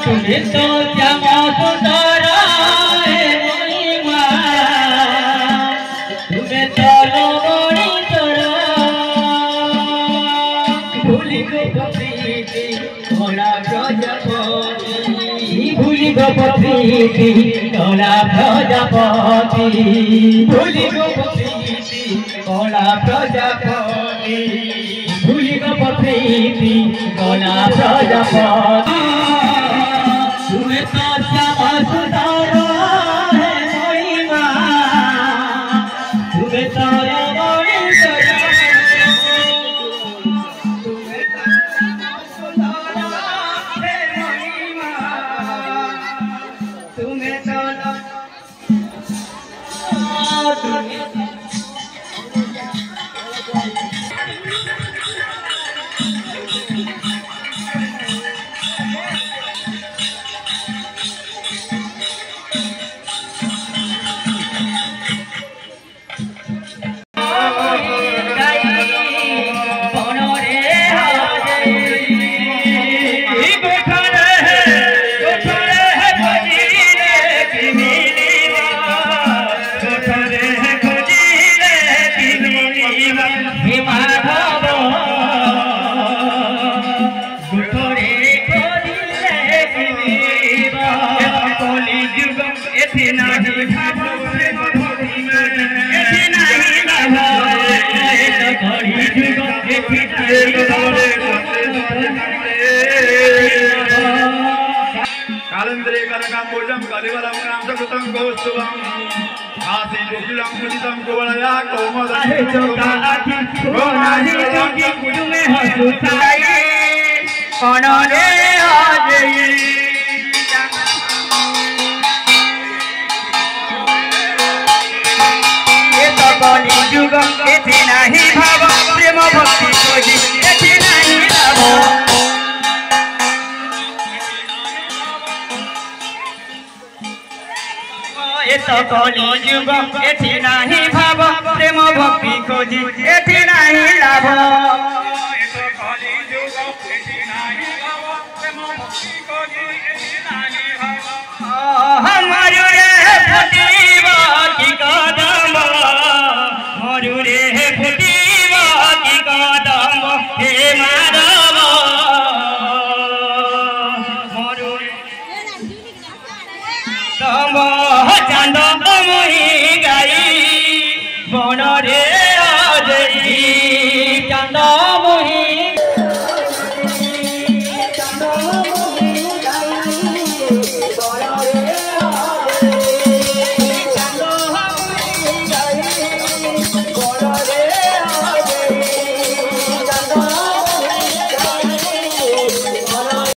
तुम्हें तो श्याम सुंदर महिमा तुम्हें तो लवणी भूली गोपी कला प्रजापति भूली गोपी कला प्रजापति भूली गोपी कला प्रजापति भूली गोपी कला प्रजापति तुम्हें तो श्याम सुंदर महिमा तुम्हें तो कालंदरे कनकांबोजं कलिवलं कृतं कौस्तुभं आसी गोकुलं मुदितं गोवलया कौमोदं चोकाठी गोनाहि जोगी कुजुमे हसुताई कणरे आजई ये तो कलि युग एथि नाही भाव प्रेम भक्ति खोजी एथि नाही लाभ तो कलि युग एथि नाही भाव प्रेम भक्ति खोजी एथि नाही लाभ मरु रे फुटिबा कि कदम मरु रे फुटिबा कि कदम हे माधव मरु तम चांद मुही गाई बन रे अजई चांद मुही चांद मुही गाई बन